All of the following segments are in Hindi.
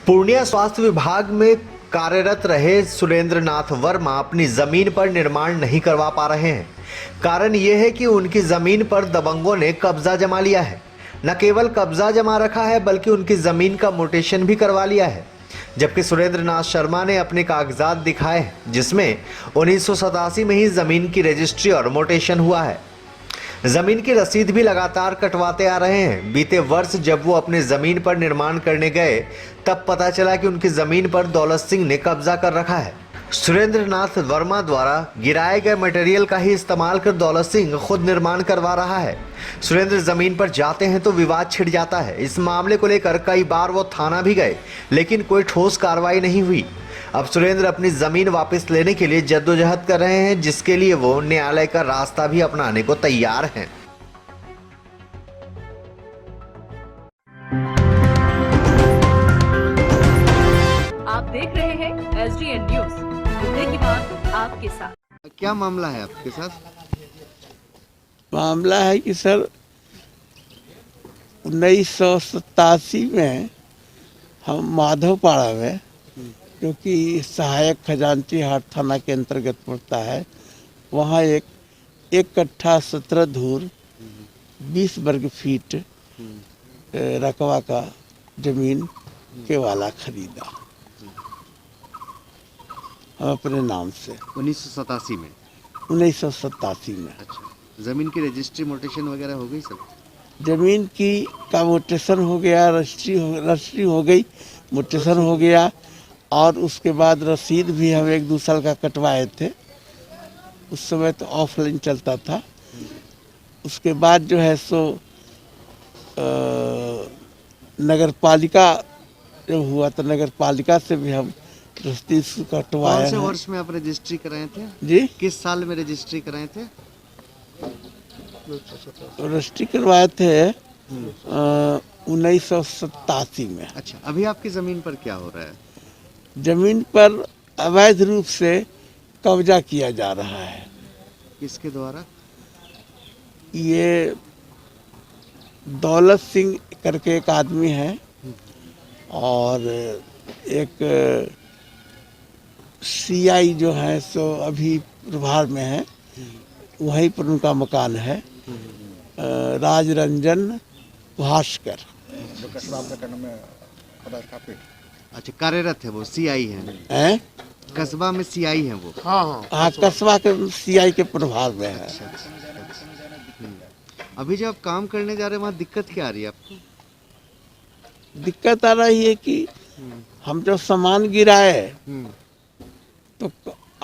पूर्णिया स्वास्थ्य विभाग में कार्यरत रहे सुरेंद्र नाथ वर्मा अपनी जमीन पर निर्माण नहीं करवा पा रहे हैं। कारण ये है कि उनकी जमीन पर दबंगों ने कब्जा जमा लिया है। न केवल कब्जा जमा रखा है बल्कि उनकी जमीन का मोटेशन भी करवा लिया है। जबकि सुरेंद्र नाथ शर्मा ने अपने कागजात दिखाए हैं, जिसमें 1987 में ही जमीन की रजिस्ट्री और मोटेशन हुआ है। जमीन की रसीद भी लगातार कटवाते आ रहे हैं। बीते वर्ष जब वो अपने जमीन पर निर्माण करने गए तब पता चला कि उनकी जमीन पर दौलत सिंह ने कब्जा कर रखा है। सुरेंद्र नाथ वर्मा द्वारा गिराए गए मटेरियल का ही इस्तेमाल कर दौलत सिंह खुद निर्माण करवा रहा है। सुरेंद्र जमीन पर जाते हैं तो विवाद छिड़ जाता है। इस मामले को लेकर कई बार वो थाना भी गए, लेकिन कोई ठोस कार्रवाई नहीं हुई। अब सुरेंद्र अपनी जमीन वापस लेने के लिए जद्दोजहद कर रहे हैं, जिसके लिए वो न्यायालय का रास्ता भी अपनाने को तैयार हैं। आप देख रहे हैं SDN न्यूज, मुद्दे की बात आपके साथ। क्या मामला है आपके साथ? मामला है कि सर 1987 में हम माधवपाड़ा में, जो कि सहायक खजांची हाट थाना के अंतर्गत पड़ता है, वहाँ एक कट्ठा 17 धूर 20 वर्ग फीट रकबा का जमीन के वाला खरीदा हम अपने नाम से 1987 में। 1987 में। अच्छा, जमीन की रजिस्ट्री मोटेशन वगैरह हो गई सब? जमीन की का मोटेशन हो गया, रजिस्ट्री हो गई, मोटेशन हो गया, और उसके बाद रसीद भी हम 1-2 साल का कटवाए थे। उस समय तो ऑफलाइन चलता था। उसके बाद जो है सो नगर पालिका जब हुआ तो नगर पालिका से भी हम रसीद कटवाए कौन से हैं। वर्ष में आप रजिस्ट्री कराए थे? जी, किस साल में रजिस्ट्री कराए थे? रजिस्ट्री करवाए थे 1987 में। अच्छा, अभी आपकी जमीन पर क्या हो रहा है? जमीन पर अवैध रूप से कब्जा किया जा रहा है। किसके द्वारा? ये दौलत सिंह करके एक आदमी है और एक CI जो है सो अभी प्रभार में है, वहीं पर उनका मकान है, राजरंजन भास्कर। अच्छा, कार्यरत है वो, CI है? कस्बा में CI है वो? हाँ, कस्बा के CI के प्रभार में है। अच्छा, अच्छा, अच्छा। अभी जब आप काम करने जा रहे हैं वहाँ दिक्कत क्या आ रही है आपको? दिक्कत आ रही है कि हम जब सामान गिराए तो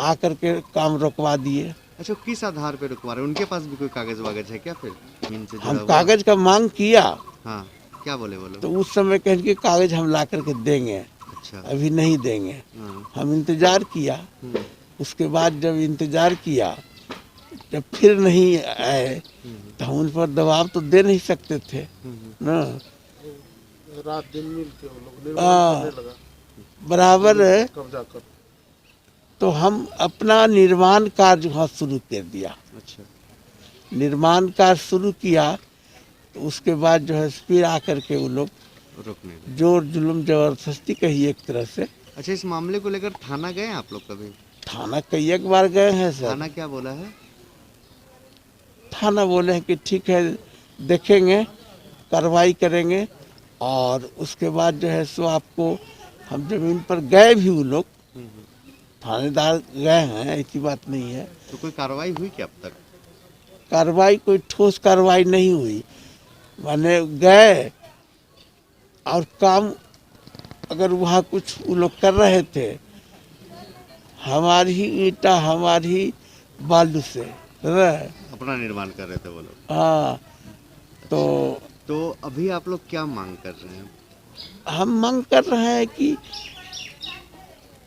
आकर के काम रुकवा दिए। अच्छा, किस आधार पे रुकवा रहे हैं? उनके पास भी कोई कागज वागज है क्या फिर जमीन से जुड़ा हम हुआ? कागज का मांग किया। हाँ, क्या बोले वो लोग? तो उस समय कहें कि कागज हम ला करके देंगे, अच्छा। अभी नहीं देंगे। हाँ। हम इंतजार किया। उसके बाद जब इंतजार किया, जब फिर नहीं आए तो हम उन पर दबाव तो दे नहीं सकते थे ना। रात दिन मिल के वो लोग निर्माण हाँ, करने लगा, बराबर है। कब्जा कर। तो हम अपना निर्माण कार्य वहाँ शुरू कर दिया। अच्छा, निर्माण कार्य शुरू किया तो उसके बाद जो है फिर आकर के वो लोग रुकने लगे। जोर जुल्म जबरदस्ती कही एक तरह से। अच्छा, इस मामले को लेकर थाना गए हैं आप लोग कभी? थाना कई एक बार गए हैं सर। थाना क्या बोला है? थाना बोले हैं कि ठीक है, देखेंगे, कार्रवाई करेंगे, और उसके बाद जो है सो आपको, हम जमीन पर गए भी, वो लोग थानेदार गए हैं, ऐसी बात नहीं है। तो कोई कार्रवाई हुई क्या अब तक? कार्रवाई कोई ठोस कार्रवाई नहीं हुई। माने गए और काम अगर वहाँ कुछ वो लोग कर रहे थे, हमारी ही ईंटा, हमारी ही बालू से अपना निर्माण कर रहे थे वो लोग? हाँ। तो अभी आप लोग क्या मांग कर रहे हैं? हम मांग कर रहे हैं कि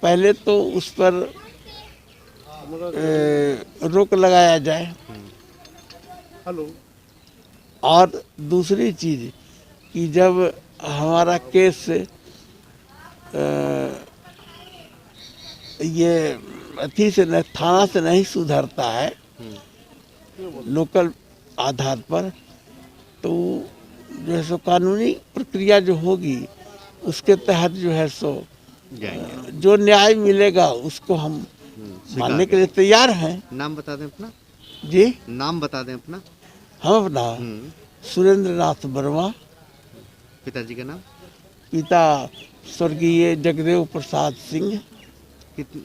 पहले तो उस पर रोक लगाया जाए, हेलो। और दूसरी चीज कि जब हमारा केस ये अथी से न, थाना से नहीं सुधरता है, लोकल आधार पर, तो जो है सो कानूनी प्रक्रिया जो होगी उसके तहत जो है सो जाएंगे। जो न्याय मिलेगा उसको हम मानने के लिए तैयार हैं। नाम बता दें अपना, जी, नाम बता दें अपना। हम अपना सुरेंद्र नाथ वर्मा, पिताजी का नाम। पिता स्वर्गीय जगदेव प्रसाद सिंह। कितने